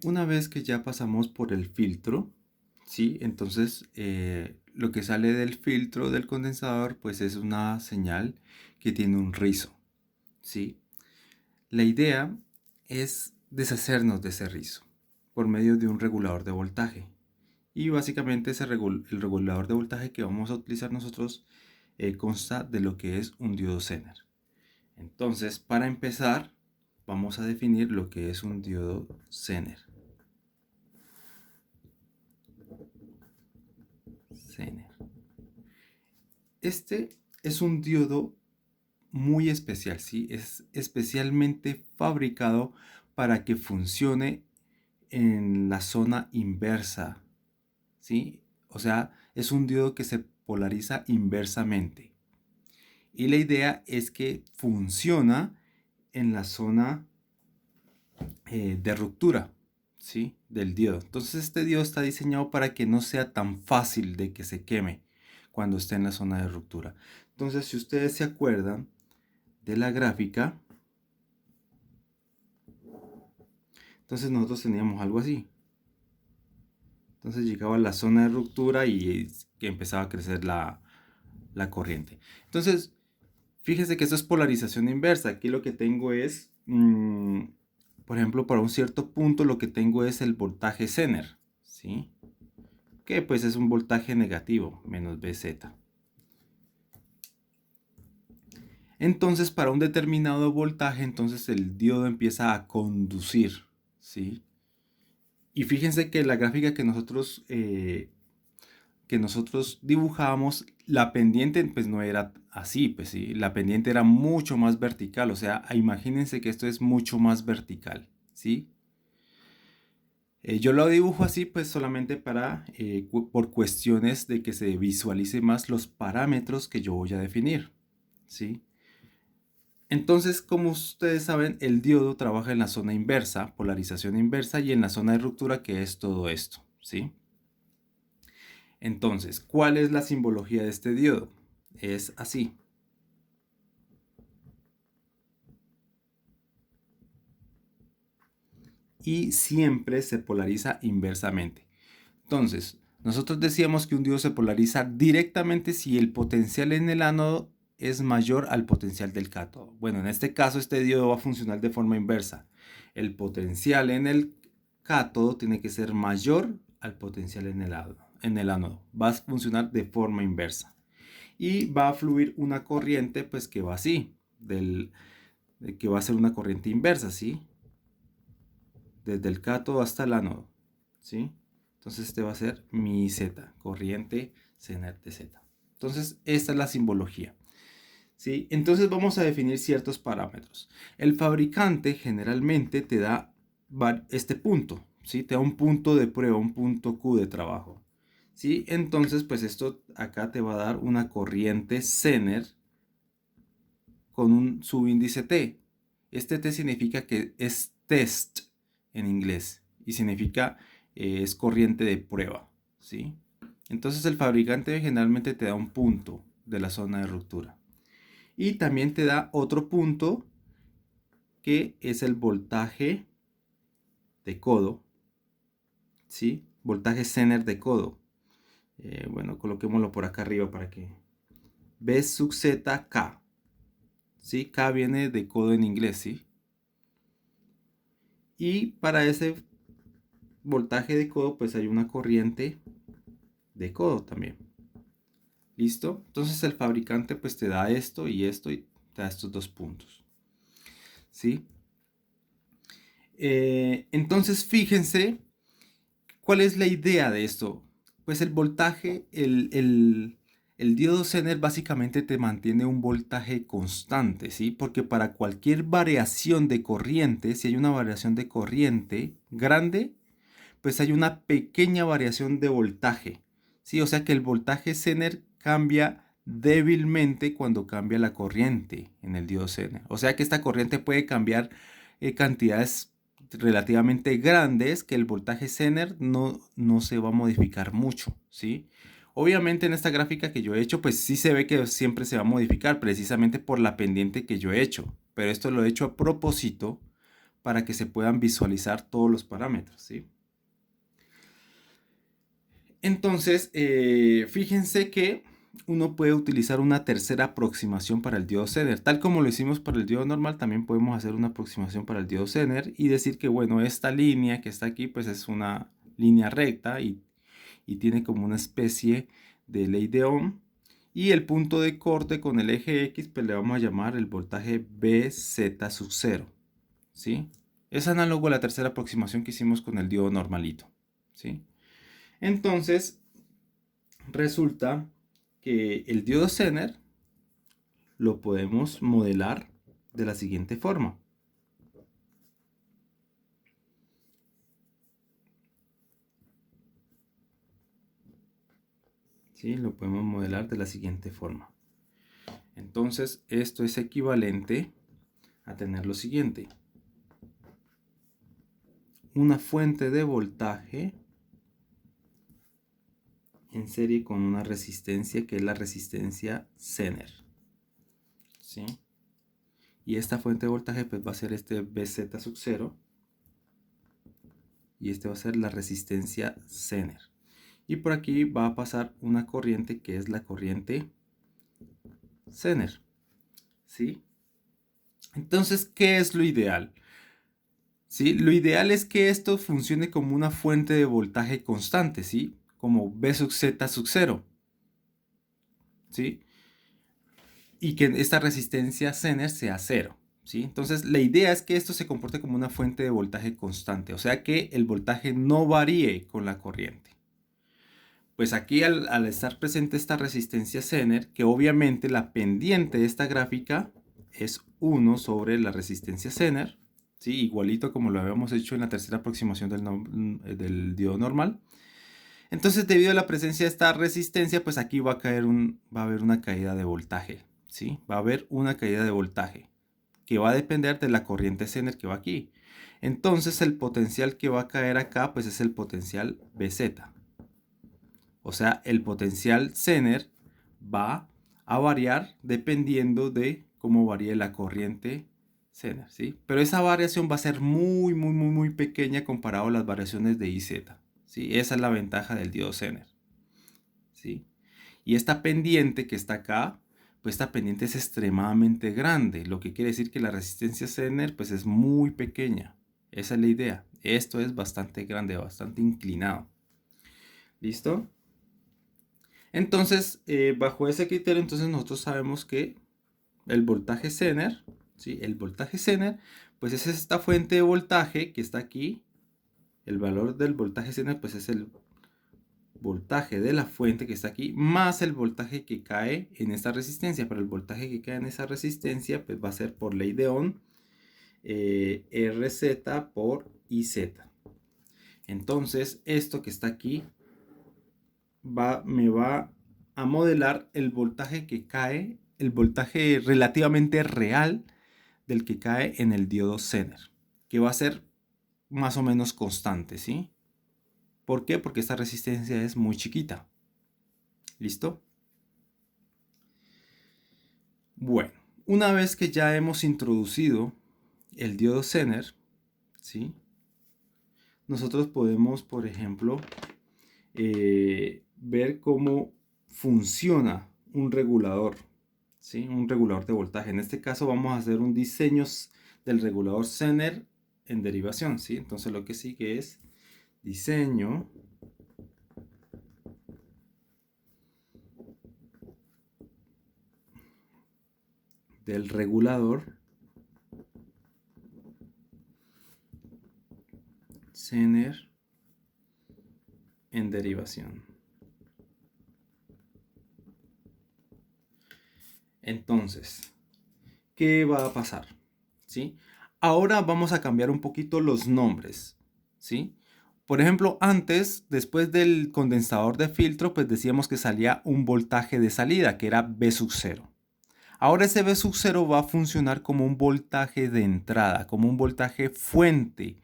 Una vez que ya pasamos por el filtro, ¿sí? Entonces lo que sale del filtro del condensador pues es una señal que tiene un rizo, ¿sí? La idea es deshacernos de ese rizo por medio de un regulador de voltaje. Y básicamente el regulador de voltaje que vamos a utilizar nosotros consta de lo que es un diodo Zener. Entonces, para empezar, vamos a definir lo que es un diodo Zener. Este es un diodo muy especial, ¿sí? Es especialmente fabricado para que funcione en la zona inversa, ¿sí? O sea, es un diodo que se polariza inversamente. Y la idea es que funciona en la zona de ruptura, ¿sí? Del diodo. Entonces este diodo está diseñado para que no sea tan fácil de que se queme cuando esté en la zona de ruptura. Entonces, si ustedes se acuerdan de la gráfica, entonces nosotros teníamos algo así. Entonces llegaba a la zona de ruptura y que empezaba a crecer la corriente. Entonces, fíjense que esto es polarización inversa. Aquí lo que tengo es, por ejemplo, para un cierto punto lo que tengo es el voltaje Zener, ¿sí? Que pues es un voltaje negativo, menos Vz. Entonces, para un determinado voltaje, entonces el diodo empieza a conducir, ¿sí? Y fíjense que la gráfica que nosotros dibujábamos, la pendiente pues no era así, pues sí, la pendiente era mucho más vertical, o sea, imagínense que esto es mucho más vertical, ¿sí? Yo lo dibujo así pues solamente para, por cuestiones de que se visualice más los parámetros que yo voy a definir, ¿sí? Entonces, como ustedes saben, el diodo trabaja en la zona inversa, polarización inversa, y en la zona de ruptura, que es todo esto, ¿sí? Entonces, ¿cuál es la simbología de este diodo? Es así. Y siempre se polariza inversamente. Entonces, nosotros decíamos que un diodo se polariza directamente si el potencial en el ánodo es mayor al potencial del cátodo. Bueno, en este caso este diodo va a funcionar de forma inversa. El potencial en el cátodo tiene que ser mayor al potencial en el ánodo. Va a funcionar de forma inversa. Y va a fluir una corriente pues que va así, que va a ser una corriente inversa, ¿sí? Desde el cátodo hasta el ánodo, ¿sí? Entonces este va a ser mi Z, corriente Zener de Z. Entonces esta es la simbología, ¿sí? Entonces vamos a definir ciertos parámetros. El fabricante generalmente te da este punto, ¿sí? Te da un punto de prueba, un punto Q de trabajo, ¿sí? Entonces pues esto acá te va a dar una corriente Zener con un subíndice T. Este T significa que es test en inglés y significa es corriente de prueba, ¿sí? Entonces el fabricante generalmente te da un punto de la zona de ruptura y también te da otro punto que es el voltaje de codo, ¿sí? Voltaje Zener de codo. Bueno, coloquémoslo por acá arriba para que B sub Z K, ¿sí? K viene de codo en inglés, ¿sí? Y para ese voltaje de codo pues hay una corriente de codo también. ¿Listo? Entonces el fabricante pues te da esto y te da estos dos puntos. ¿Sí? Entonces fíjense cuál es la idea de esto. Pues el voltaje, el diodo Zener básicamente te mantiene un voltaje constante, ¿sí? Porque para cualquier variación de corriente, si hay una variación de corriente grande, pues hay una pequeña variación de voltaje, ¿sí? O sea que el voltaje Zener cambia débilmente cuando cambia la corriente en el diodo Zener. O sea que esta corriente puede cambiar cantidades relativamente grandes que el voltaje Zener no se va a modificar mucho, ¿sí? Obviamente en esta gráfica que yo he hecho, pues sí se ve que siempre se va a modificar precisamente por la pendiente que yo he hecho. Pero esto lo he hecho a propósito para que se puedan visualizar todos los parámetros, ¿sí? Entonces, fíjense que uno puede utilizar una tercera aproximación para el diodo Zener. Tal como lo hicimos para el diodo normal, también podemos hacer una aproximación para el diodo Zener y decir que, bueno, esta línea que está aquí, pues es una línea recta y tiene como una especie de ley de Ohm. Y el punto de corte con el eje X, pues le vamos a llamar el voltaje BZ sub 0, ¿sí? Es análogo a la tercera aproximación que hicimos con el diodo normalito, ¿sí? Entonces, resulta que el diodo Zener lo podemos modelar de la siguiente forma. ¿Sí? Lo podemos modelar de la siguiente forma. Entonces, esto es equivalente a tener lo siguiente. Una fuente de voltaje en serie con una resistencia que es la resistencia Zener, ¿sí? Y esta fuente de voltaje pues va a ser este BZ sub 0 y este va a ser la resistencia Zener. Y por aquí va a pasar una corriente que es la corriente Zener, ¿sí? Entonces, ¿qué es lo ideal? ¿Sí? Lo ideal es que esto funcione como una fuente de voltaje constante, ¿sí? Como B sub Z sub 0, ¿sí? Y que esta resistencia Zener sea 0, ¿sí? Entonces, la idea es que esto se comporte como una fuente de voltaje constante, o sea que el voltaje no varíe con la corriente. Pues aquí al estar presente esta resistencia Zener, que obviamente la pendiente de esta gráfica es 1 sobre la resistencia Zener, ¿sí? Igualito como lo habíamos hecho en la tercera aproximación del diodo normal. Entonces, debido a la presencia de esta resistencia, pues aquí va a haber una caída de voltaje, ¿sí? Va a haber una caída de voltaje que va a depender de la corriente Zener que va aquí. Entonces, el potencial que va a caer acá, pues es el potencial BZ. O sea, el potencial Zener va a variar dependiendo de cómo varíe la corriente Zener, ¿sí? Pero esa variación va a ser muy pequeña comparado a las variaciones de IZ, ¿sí? Esa es la ventaja del diodo Zener, ¿sí? Y esta pendiente que está acá, pues esta pendiente es extremadamente grande, lo que quiere decir que la resistencia Zener pues es muy pequeña. Esa es la idea. Esto es bastante grande, bastante inclinado. ¿Listo? Entonces, bajo ese criterio, entonces nosotros sabemos que el voltaje Zener, ¿sí? El voltaje Zener, pues es esta fuente de voltaje que está aquí. El valor del voltaje Zener, pues es el voltaje de la fuente que está aquí, más el voltaje que cae en esta resistencia. Pero el voltaje que cae en esa resistencia, pues va a ser por ley de Ohm, RZ por IZ. Entonces, esto que está aquí me va a modelar el voltaje que cae, el voltaje relativamente real del que cae en el diodo Zener, que va a ser más o menos constante, ¿sí? ¿Por qué? Porque esta resistencia es muy chiquita. ¿Listo? Bueno, una vez que ya hemos introducido el diodo Zener, ¿sí? Nosotros podemos, por ejemplo, ver cómo funciona un regulador, ¿sí? Un regulador de voltaje. En este caso vamos a hacer un diseño del regulador Zener en derivación, ¿sí? Entonces lo que sigue es diseño del regulador Zener en derivación. Entonces, ¿qué va a pasar? ¿Sí? Ahora vamos a cambiar un poquito los nombres, ¿sí? Por ejemplo, antes, después del condensador de filtro, pues decíamos que salía un voltaje de salida, que era B sub 0. Ahora ese B sub 0 va a funcionar como un voltaje de entrada, como un voltaje fuente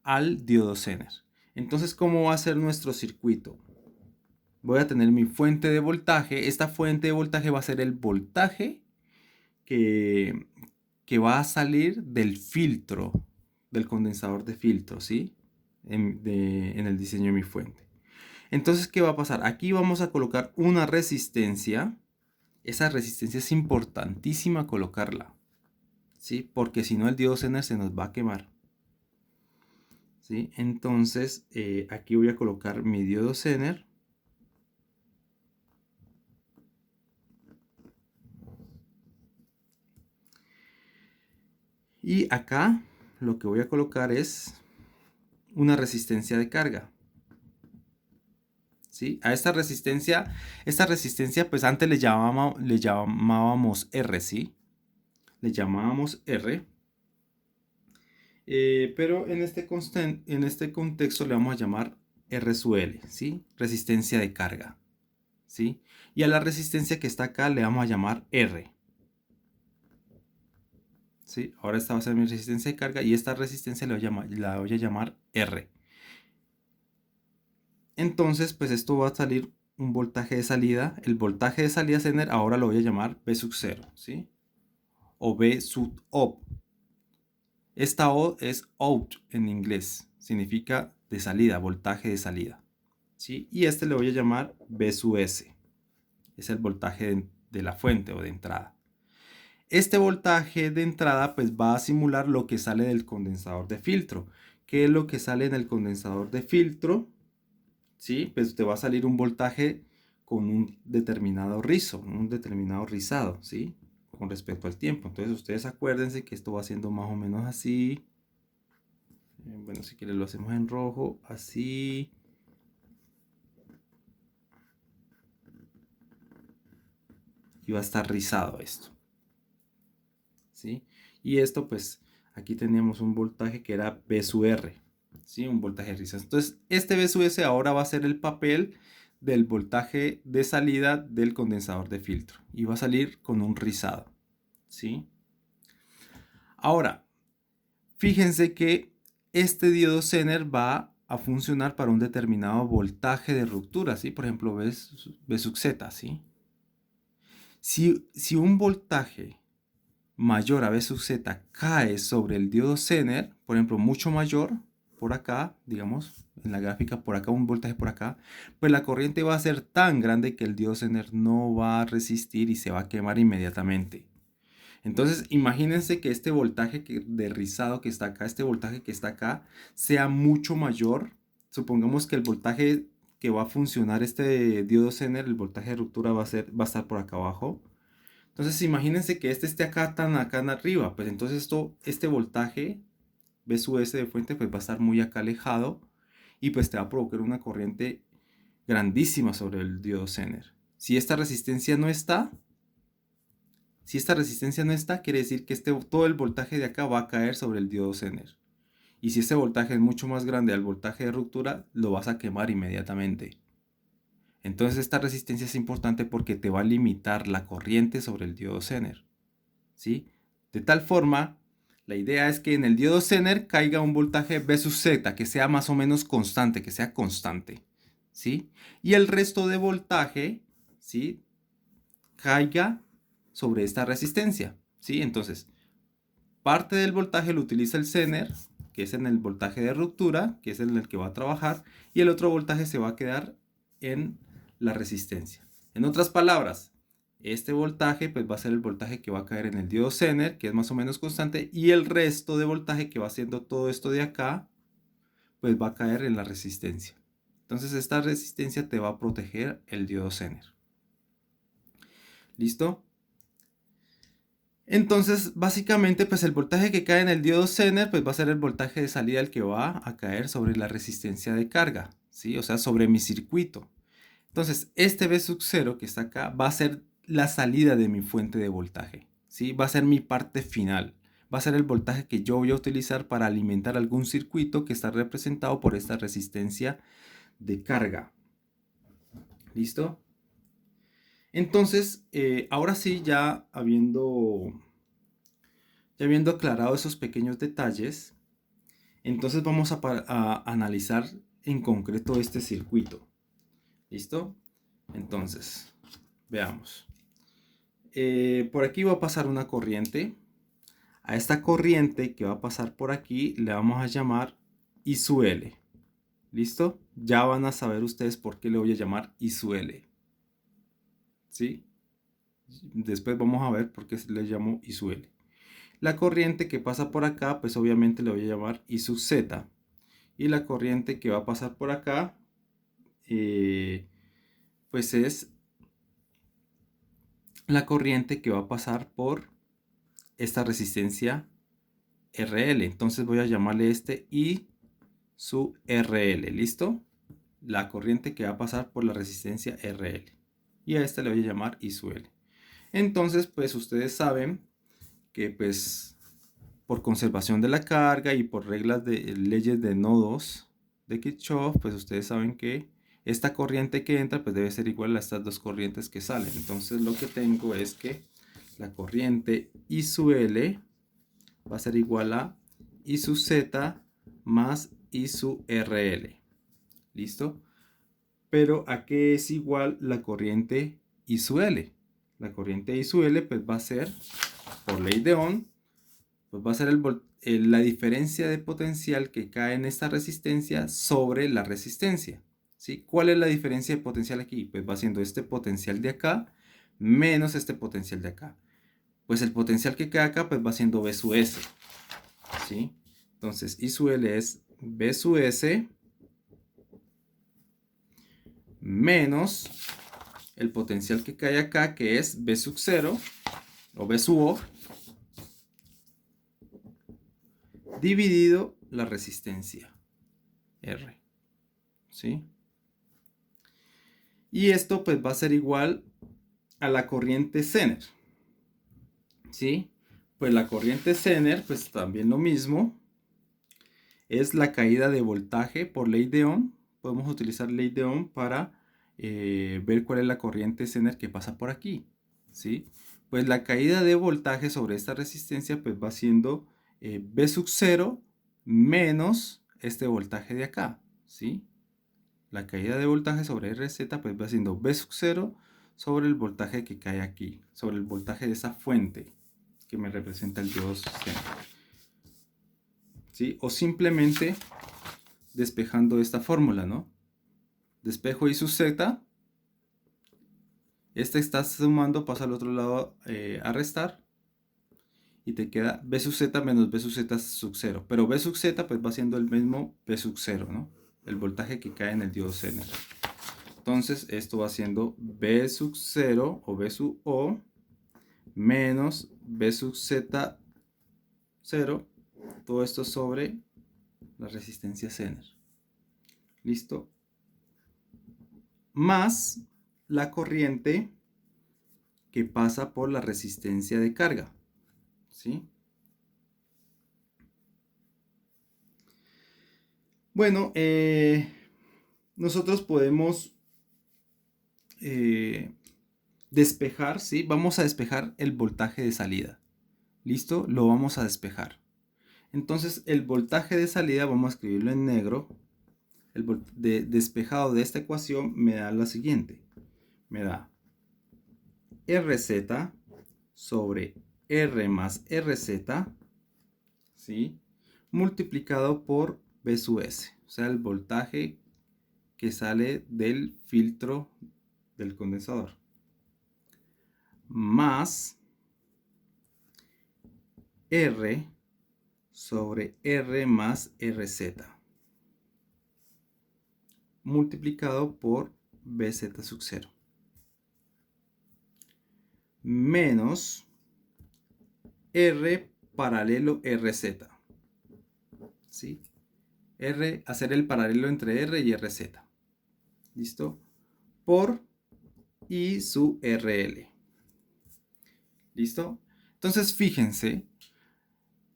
al diodo Zener. Entonces, ¿cómo va a ser nuestro circuito? Voy a tener mi fuente de voltaje. Esta fuente de voltaje va a ser el voltaje que va a salir del filtro del condensador de filtro, ¿sí? En el diseño de mi fuente. Entonces, ¿qué va a pasar? Aquí vamos a colocar una resistencia. Esa resistencia es importantísima colocarla, ¿sí? Porque si no el diodo Zener se nos va a quemar, ¿sí? Entonces, aquí voy a colocar mi diodo Zener. Y acá lo que voy a colocar es una resistencia de carga, ¿sí? A esta resistencia pues antes le llamábamos R, ¿sí? Le llamábamos R. Pero en este contexto le vamos a llamar R sub L, ¿sí? Resistencia de carga, ¿sí? Y a la resistencia que está acá le vamos a llamar R, ¿sí? Ahora esta va a ser mi resistencia de carga y esta resistencia la voy a llamar R. Entonces, pues esto va a salir un voltaje de salida. El voltaje de salida Zener ahora lo voy a llamar V sub 0, ¿sí? O V sub op. Esta O es out en inglés, significa de salida, voltaje de salida, ¿sí? Y este le voy a llamar V sub S, es el voltaje de la fuente o de entrada. Este voltaje de entrada pues va a simular lo que sale del condensador de filtro. ¿Qué es lo que sale en el condensador de filtro? ¿Sí? Pues te va a salir un voltaje con un determinado rizo, un determinado rizado, ¿sí? Con respecto al tiempo. Entonces ustedes acuérdense que esto va siendo más o menos así. Bueno, si quieren lo hacemos en rojo, así. Y va a estar rizado esto, ¿sí? Y esto pues aquí teníamos un voltaje que era V sub R, ¿sí? Un voltaje rizado. Entonces este V sub S ahora va a ser el papel del voltaje de salida del condensador de filtro y va a salir con un rizado, ¿sí? Ahora, fíjense que este diodo Zener va a funcionar para un determinado voltaje de ruptura, ¿sí? Por ejemplo, V sub Z, ¿sí? Si un voltaje mayor a V sub Z cae sobre el diodo Zener, por ejemplo, mucho mayor, por acá, digamos, en la gráfica, por acá, un voltaje por acá, pues la corriente va a ser tan grande que el diodo Zener no va a resistir y se va a quemar inmediatamente. Entonces, imagínense que este voltaje de rizado que está acá, este voltaje que está acá, sea mucho mayor. Supongamos que el voltaje que va a funcionar este diodo Zener, el voltaje de ruptura va a estar por acá abajo. Entonces, imagínense que este esté acá tan acá arriba, pues entonces este voltaje V sub S de fuente pues va a estar muy acá alejado y pues te va a provocar una corriente grandísima sobre el diodo Zener. Si esta resistencia no está, quiere decir que todo el voltaje de acá va a caer sobre el diodo Zener. Y si este voltaje es mucho más grande al voltaje de ruptura, lo vas a quemar inmediatamente. Entonces esta resistencia es importante porque te va a limitar la corriente sobre el diodo Zener, ¿sí? De tal forma, la idea es que en el diodo Zener caiga un voltaje V sub Z que sea más o menos constante, que sea constante, ¿sí? Y el resto de voltaje, ¿sí? Caiga sobre esta resistencia, ¿sí? Entonces, parte del voltaje lo utiliza el Zener, que es en el voltaje de ruptura, que es en el que va a trabajar, y el otro voltaje se va a quedar en la resistencia. En otras palabras, este voltaje pues va a ser el voltaje que va a caer en el diodo Zener, que es más o menos constante, y el resto de voltaje que va haciendo todo esto de acá, pues va a caer en la resistencia. Entonces esta resistencia te va a proteger el diodo Zener. ¿Listo? Entonces, básicamente, pues el voltaje que cae en el diodo Zener, pues va a ser el voltaje de salida el que va a caer sobre la resistencia de carga, ¿sí? O sea, sobre mi circuito. Entonces, este V sub 0 que está acá va a ser la salida de mi fuente de voltaje, ¿sí? Va a ser mi parte final. Va a ser el voltaje que yo voy a utilizar para alimentar algún circuito que está representado por esta resistencia de carga. ¿Listo? Entonces, ahora sí, ya habiendo aclarado esos pequeños detalles, entonces vamos a analizar en concreto este circuito. ¿Listo? Entonces, veamos. Por aquí va a pasar una corriente. A esta corriente que va a pasar por aquí le vamos a llamar I sub L. ¿Listo? Ya van a saber ustedes por qué le voy a llamar I sub L. ¿Sí? Después vamos a ver por qué le llamo I sub L. La corriente que pasa por acá, pues obviamente le voy a llamar I sub Z. Y la corriente que va a pasar por acá, pues es la corriente que va a pasar por esta resistencia RL. Entonces voy a llamarle este I sub RL. ¿Listo? La corriente que va a pasar por la resistencia RL. Y a esta le voy a llamar I sub L. Entonces, pues ustedes saben que pues por conservación de la carga y por reglas de leyes de nodos de Kirchhoff, pues ustedes saben que esta corriente que entra pues debe ser igual a estas dos corrientes que salen. Entonces lo que tengo es que la corriente I sub L va a ser igual a I sub Z más I sub RL. ¿Listo? Pero ¿a qué es igual la corriente I sub L? La corriente I sub L pues va a ser, por ley de Ohm, pues va a ser la diferencia de potencial que cae en esta resistencia sobre la resistencia. ¿Sí? ¿Cuál es la diferencia de potencial aquí? Pues va siendo este potencial de acá menos este potencial de acá. Pues el potencial que cae acá pues va siendo B sub S. ¿Sí? Entonces I sub L es B sub S menos el potencial que cae acá, que es B sub 0 o B sub O, dividido la resistencia R. ¿Sí? Y esto pues va a ser igual a la corriente Zener. ¿Sí? Pues la corriente Zener, pues también lo mismo. Es la caída de voltaje por ley de Ohm. Podemos utilizar ley de Ohm para ver cuál es la corriente Zener que pasa por aquí. ¿Sí? Pues la caída de voltaje sobre esta resistencia pues va siendo B sub 0 menos este voltaje de acá. ¿Sí? La caída de voltaje sobre RZ pues va siendo B sub 0 sobre el voltaje que cae aquí, sobre el voltaje de esa fuente que me representa el diodo Zener. ¿Sí? O simplemente despejando esta fórmula, ¿no? Despejo I sub Z. Este está sumando, pasa al otro lado a restar. Y te queda B sub Z menos B sub Z sub 0. Pero B sub Z pues va siendo el mismo B sub 0, ¿no? El voltaje que cae en el diodo Zener. Entonces esto va siendo B sub 0 o B sub O menos B sub Z 0. Todo esto sobre la resistencia Zener. ¿Listo? Más la corriente que pasa por la resistencia de carga. ¿Sí? Bueno, nosotros podemos despejar, ¿sí? Vamos a despejar el voltaje de salida. ¿Listo? Lo vamos a despejar. Entonces, el voltaje de salida, vamos a escribirlo en negro. El despejado de esta ecuación me da la siguiente. Me da RZ sobre R más RZ, ¿sí? Multiplicado por B sub S. O sea, el voltaje que sale del filtro del condensador. Más R sobre R más RZ. Multiplicado por BZ sub 0. Menos R paralelo RZ. ¿Sí? R, hacer el paralelo entre R y RZ. ¿Listo? Por I sub RL. ¿Listo? Entonces fíjense,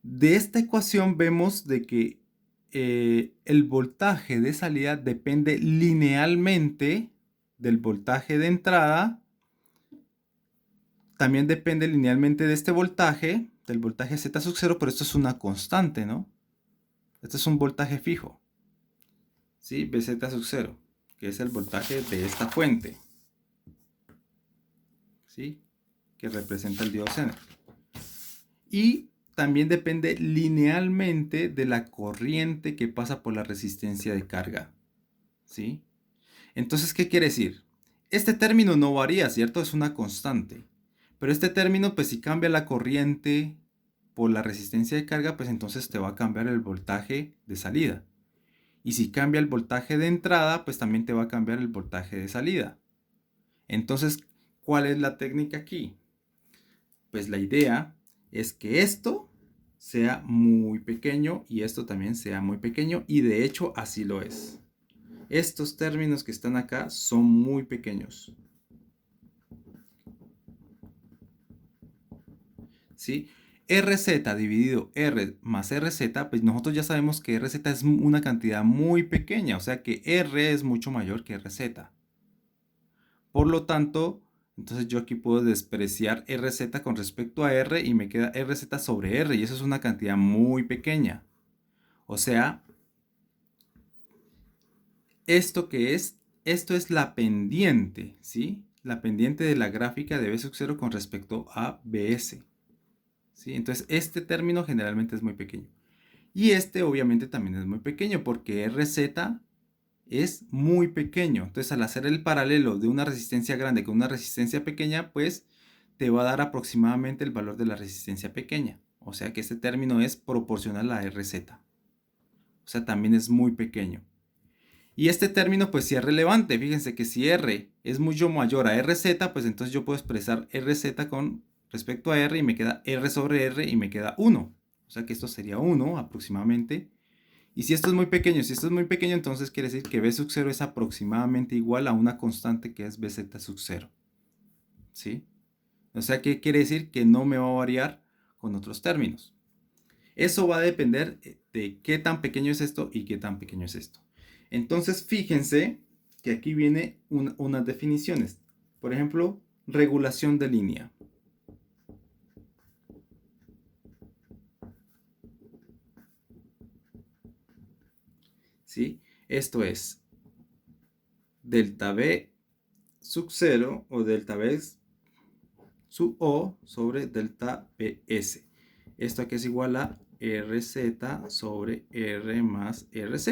de esta ecuación vemos de que el voltaje de salida depende linealmente del voltaje de entrada. También depende linealmente de este voltaje, del voltaje Z sub 0, pero esto es una constante, ¿no? Este es un voltaje fijo. ¿Sí? BZ sub 0, que es el voltaje de esta fuente. ¿Sí? Que representa el diodo Zener. Y también depende linealmente de la corriente que pasa por la resistencia de carga, ¿sí? Entonces, ¿qué quiere decir? Este término no varía, ¿cierto? Es una constante. Pero este término, pues si cambia la corriente por la resistencia de carga, pues entonces te va a cambiar el voltaje de salida. Y si cambia el voltaje de entrada, pues también te va a cambiar el voltaje de salida. Entonces, ¿cuál es la técnica aquí? Pues la idea es que esto sea muy pequeño y esto también sea muy pequeño, y de hecho así lo es. Estos términos que están acá son muy pequeños, ¿sí? RZ dividido R más RZ, pues nosotros ya sabemos que RZ es una cantidad muy pequeña, o sea que R es mucho mayor que RZ. Por lo tanto, entonces yo aquí puedo despreciar RZ con respecto a R y me queda RZ sobre R, y eso es una cantidad muy pequeña. O sea, ¿esto qué es? Esto es la pendiente, ¿sí? La pendiente de la gráfica de B sub 0 con respecto a BS. ¿Sí? Entonces, este término generalmente es muy pequeño. Y este obviamente también es muy pequeño porque RZ es muy pequeño. Entonces, al hacer el paralelo de una resistencia grande con una resistencia pequeña, pues te va a dar aproximadamente el valor de la resistencia pequeña. O sea que este término es proporcional a RZ. O sea, también es muy pequeño. Y este término pues sí es relevante. Fíjense que si R es mucho mayor a RZ, pues entonces yo puedo expresar RZ con respecto a R y me queda R sobre R y me queda 1. O sea que esto sería 1 aproximadamente. Y si esto es muy pequeño, entonces quiere decir que B sub 0 es aproximadamente igual a una constante que es BZ sub 0. ¿Sí? O sea que quiere decir que no me va a variar con otros términos. Eso va a depender de qué tan pequeño es esto y qué tan pequeño es esto. Entonces, fíjense que aquí viene unas definiciones. Por ejemplo, regulación de línea. ¿Sí? Esto es delta B sub 0 o delta B sub O sobre delta BS. Esto aquí es igual a RZ sobre R más RZ.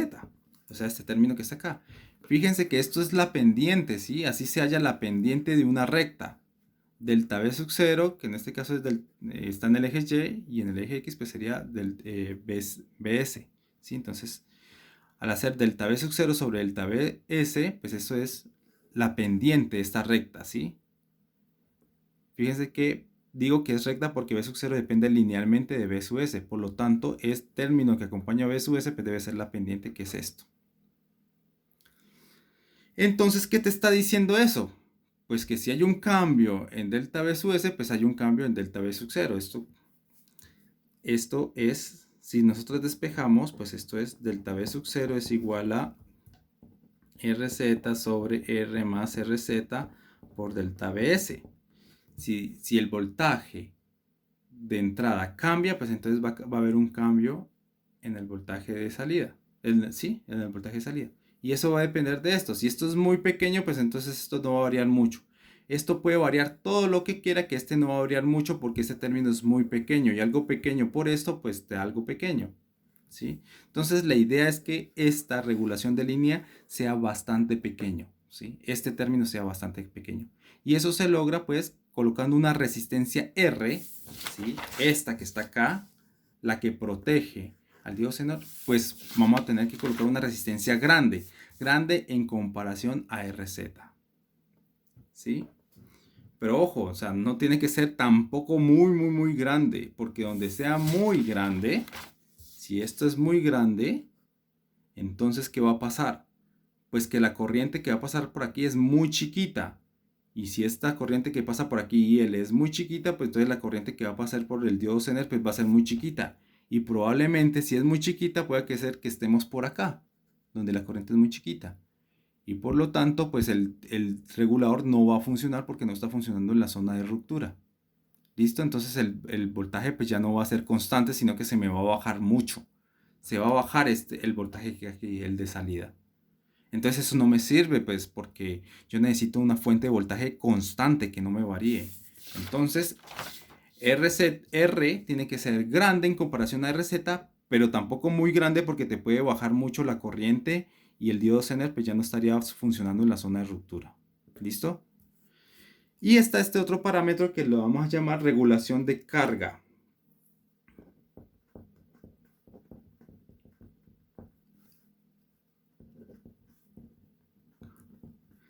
O sea, este término que está acá. Fíjense que esto es la pendiente, ¿sí? Así se halla la pendiente de una recta. Delta B sub 0, que en este caso es está en el eje Y, y en el eje X pues sería del BS, ¿sí? Entonces, al hacer delta B sub 0 sobre delta BS, pues eso es la pendiente de esta recta, ¿sí? Fíjense que digo que es recta porque B sub 0 depende linealmente de B sub S. Por lo tanto, este término que acompaña a B sub S pues debe ser la pendiente, que es esto. Entonces, ¿qué te está diciendo eso? Pues que si hay un cambio en delta B sub S, pues hay un cambio en delta B sub 0. Esto es, si nosotros despejamos, pues esto es delta B sub 0 es igual a RZ sobre R más RZ por delta BS. Si el voltaje de entrada cambia, pues entonces va a haber un cambio en el voltaje de salida. Sí, en el voltaje de salida. Y eso va a depender de esto. Si esto es muy pequeño, pues entonces esto no va a variar mucho. Esto puede variar todo lo que quiera, que este no va a variar mucho porque este término es muy pequeño. Y algo pequeño por esto, pues te da algo pequeño. ¿Sí? Entonces la idea es que esta regulación de línea sea bastante pequeño. ¿Sí? Este término sea bastante pequeño. Y eso se logra pues colocando una resistencia R, ¿sí? Esta que está acá, la que protege al dióxeno, pues vamos a tener que colocar una resistencia grande, grande en comparación a RZ. ¿Sí? Pero ojo, o sea, no tiene que ser tampoco muy grande, porque donde sea muy grande, si esto es muy grande, entonces ¿qué va a pasar? Pues que la corriente que va a pasar por aquí es muy chiquita. Y si esta corriente que pasa por aquí y él es muy chiquita, pues entonces la corriente que va a pasar por el diodo Zener pues va a ser muy chiquita. Y probablemente si es muy chiquita puede ser que estemos por acá, donde la corriente es muy chiquita. Y por lo tanto pues el regulador no va a funcionar porque no está funcionando en la zona de ruptura. ¿Listo? Entonces el voltaje pues ya no va a ser constante, sino que se me va a bajar mucho. Se va a bajar el voltaje que aquí, el de salida. Entonces eso no me sirve, pues, porque yo necesito una fuente de voltaje constante que no me varíe. Entonces, R tiene que ser grande en comparación a RZ, pero tampoco muy grande porque te puede bajar mucho la corriente y el diodo Zener pues ya no estaría funcionando en la zona de ruptura. ¿Listo? Y está este otro parámetro que lo vamos a llamar regulación de carga.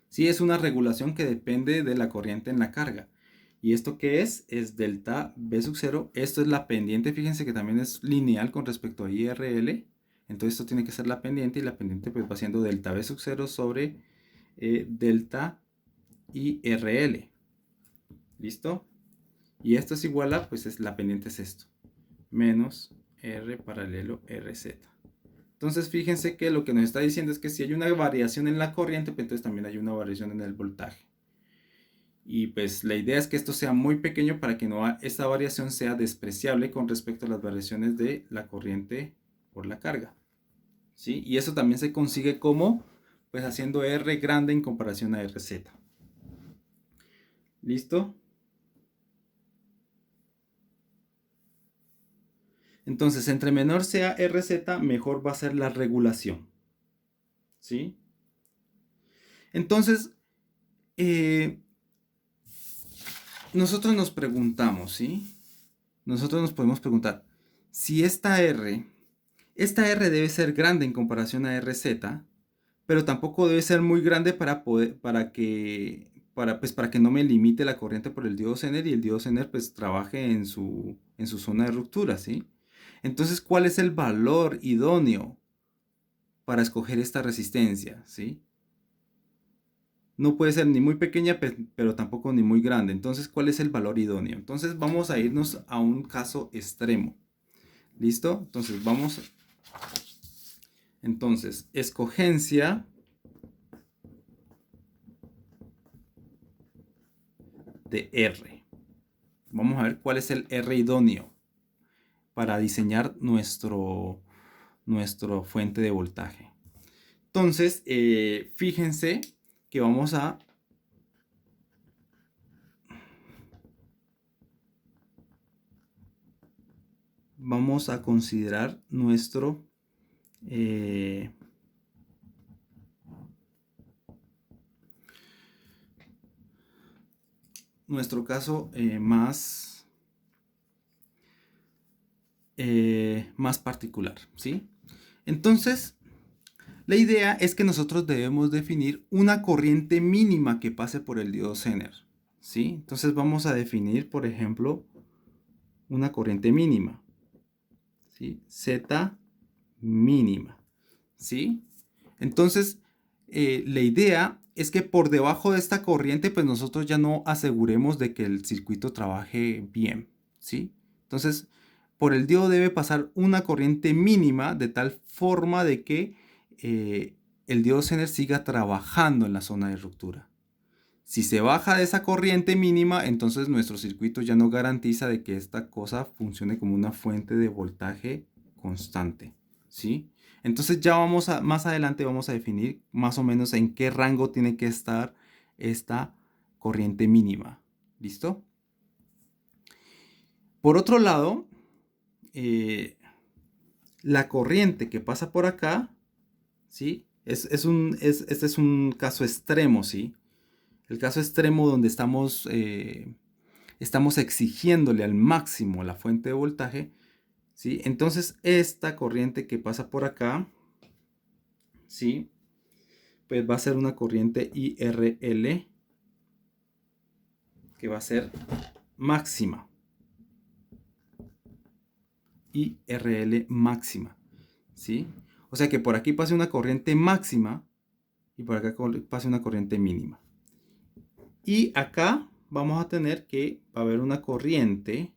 Sí, es una regulación que depende de la corriente en la carga. ¿Y esto qué es? Es delta V sub 0. Esto es la pendiente, fíjense que también es lineal con respecto a IRL. Entonces esto tiene que ser la pendiente y la pendiente pues va siendo delta V sub 0 sobre delta IRL. ¿Listo? Y esto es igual a, pues la pendiente es esto, menos R paralelo RZ. Entonces fíjense que lo que nos está diciendo es que si hay una variación en la corriente, pues entonces también hay una variación en el voltaje. Y pues la idea es que esto sea muy pequeño para que esta variación sea despreciable con respecto a las variaciones de la corriente por la carga. ¿Sí? Y eso también se consigue como pues haciendo R grande en comparación a RZ. ¿Listo? Entonces, entre menor sea RZ, mejor va a ser la regulación. ¿Sí? Entonces, nosotros nos preguntamos, ¿sí? Nosotros nos podemos preguntar, si esta R debe ser grande en comparación a RZ, pero tampoco debe ser muy grande para que no me limite la corriente por el diodo Zener y el diodo Zener pues trabaje en su zona de ruptura, ¿sí? Entonces, ¿cuál es el valor idóneo para escoger esta resistencia, ¿sí? No puede ser ni muy pequeña, pero tampoco ni muy grande. Entonces, ¿cuál es el valor idóneo? Entonces, vamos a irnos a un caso extremo. ¿Listo? Entonces, escogencia de R. Vamos a ver cuál es el R idóneo para diseñar nuestro fuente de voltaje. Entonces, fíjense que vamos a considerar nuestro caso más particular, ¿sí? Entonces, la idea es que nosotros debemos definir una corriente mínima que pase por el diodo Zener, ¿sí? Entonces vamos a definir, por ejemplo, una corriente mínima, ¿sí? Z mínima, ¿sí? Entonces, la idea es que por debajo de esta corriente, pues nosotros ya no aseguremos de que el circuito trabaje bien, ¿sí? Entonces, por el diodo debe pasar una corriente mínima de tal forma de que el diodo Zener siga trabajando en la zona de ruptura. Si se baja de esa corriente mínima, entonces nuestro circuito ya no garantiza de que esta cosa funcione como una fuente de voltaje constante, ¿sí? Entonces ya más adelante vamos a definir más o menos en qué rango tiene que estar esta corriente mínima, ¿listo? Por otro lado, la corriente que pasa por acá, ¿sí? Este es un caso extremo, ¿sí? El caso extremo donde estamos exigiéndole al máximo la fuente de voltaje, ¿sí? Entonces esta corriente que pasa por acá, ¿sí? Pues va a ser una corriente IRL que va a ser máxima. IRL máxima, ¿sí? O sea que por aquí pase una corriente máxima y por acá pase una corriente mínima. Y acá vamos a tener que va a haber una corriente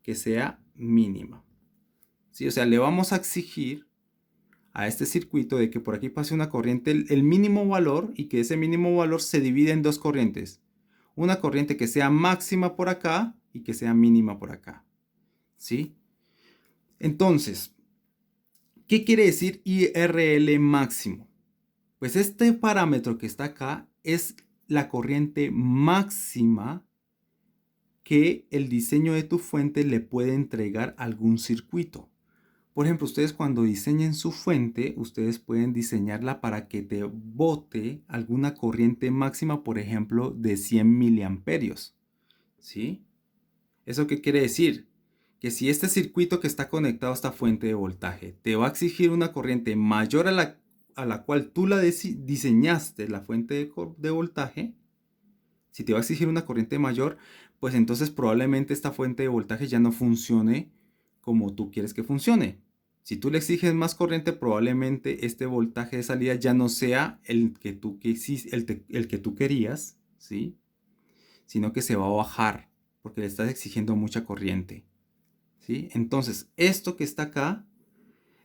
que sea mínima, ¿sí? O sea, le vamos a exigir a este circuito de que por aquí pase una corriente, el mínimo valor, y que ese mínimo valor se divide en dos corrientes. Una corriente que sea máxima por acá y que sea mínima por acá, ¿sí? Entonces, ¿qué quiere decir IRL máximo? Pues este parámetro que está acá es la corriente máxima que el diseño de tu fuente le puede entregar algún circuito. Por ejemplo, ustedes cuando diseñen su fuente, ustedes pueden diseñarla para que te bote alguna corriente máxima, por ejemplo, de 100 miliamperios. ¿Sí? ¿Eso qué quiere decir? Que si este circuito que está conectado a esta fuente de voltaje te va a exigir una corriente mayor a la cual tú diseñaste, la fuente de voltaje, si te va a exigir una corriente mayor, pues entonces probablemente esta fuente de voltaje ya no funcione como tú quieres que funcione. Si tú le exiges más corriente, probablemente este voltaje de salida ya no sea el que tú querías, ¿sí? Sino que se va a bajar porque le estás exigiendo mucha corriente, ¿sí? Entonces, esto que está acá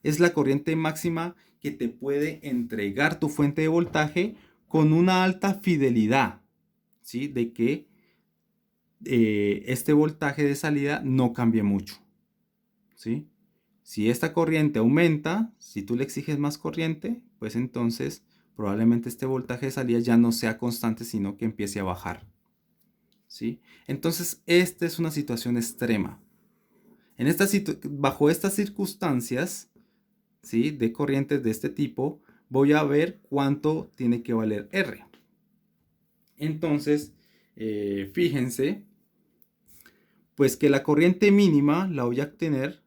es la corriente máxima que te puede entregar tu fuente de voltaje con una alta fidelidad, ¿sí? De que este voltaje de salida no cambie mucho, ¿sí? Si esta corriente aumenta, si tú le exiges más corriente, pues entonces probablemente este voltaje de salida ya no sea constante, sino que empiece a bajar, ¿sí? Entonces, esta es una situación extrema. Bajo estas circunstancias, ¿sí? De corrientes de este tipo, voy a ver cuánto tiene que valer R. Entonces, fíjense, pues que la corriente mínima la voy a obtener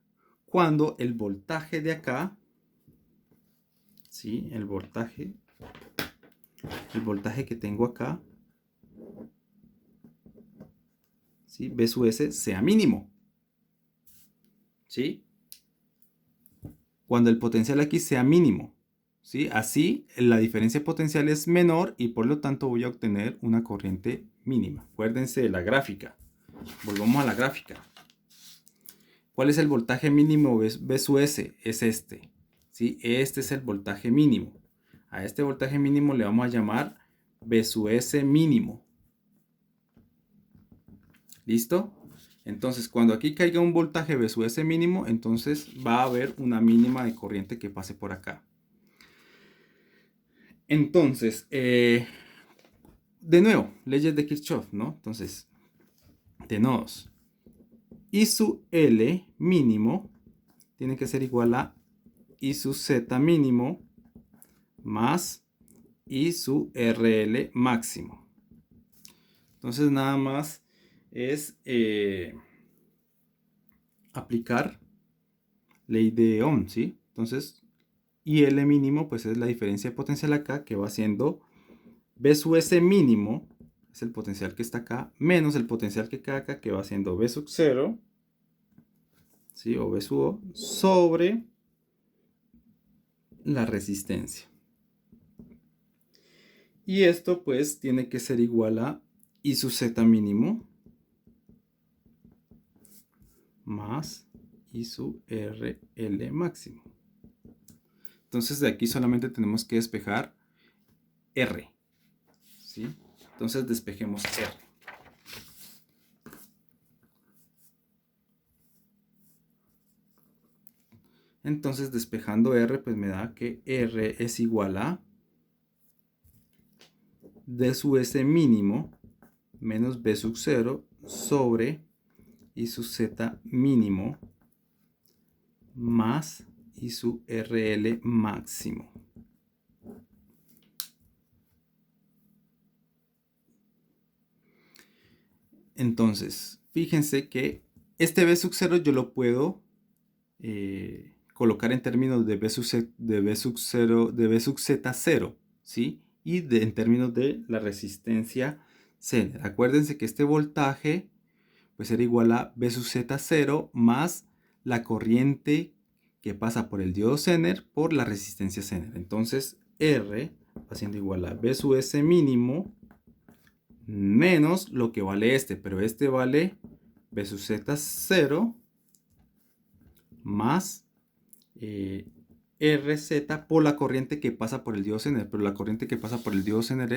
cuando el voltaje de acá, ¿sí? El voltaje que tengo acá, ¿sí? V sub S sea mínimo, ¿sí? Cuando el potencial aquí sea mínimo, ¿sí? Así la diferencia potencial es menor y por lo tanto voy a obtener una corriente mínima. Acuérdense de la gráfica. Volvamos a la gráfica. ¿Cuál es el voltaje mínimo V sub S? Es este, ¿sí? Este es el voltaje mínimo. A este voltaje mínimo le vamos a llamar V sub S mínimo. ¿Listo? Entonces, cuando aquí caiga un voltaje V sub S mínimo, entonces va a haber una mínima de corriente que pase por acá. Entonces, de nuevo, leyes de Kirchhoff, ¿no? Entonces, de nodos. I sub L mínimo tiene que ser igual a I sub Z mínimo más I sub RL máximo. Entonces, nada más es aplicar ley de Ohm, ¿sí? Entonces, IL mínimo, pues es la diferencia de potencial acá, que va siendo V sub S mínimo, es el potencial que está acá, menos el potencial que queda acá, que va siendo V sub 0, ¿sí? O V sub O, sobre la resistencia. Y esto, pues, tiene que ser igual a I sub Z mínimo más I sub RL máximo. Entonces, de aquí solamente tenemos que despejar R, ¿sí? Entonces, despejemos R. Entonces, despejando R, pues me da que R es igual a D sub S mínimo menos V sub 0 sobre I sub Z mínimo más I sub RL máximo. Entonces, fíjense que este V sub 0 yo lo puedo colocar en términos de V sub 0, de V sub Z0, ¿sí? Y en términos de la resistencia Zener. Acuérdense que este voltaje pues será igual a V sub Z0 más la corriente que pasa por el diodo Zener por la resistencia Zener. Entonces R va siendo igual a V sub S mínimo menos lo que vale este, pero este vale V sub Z0 más RZ por la corriente que pasa por el diodo Zener, pero la corriente que pasa por el diodo Zener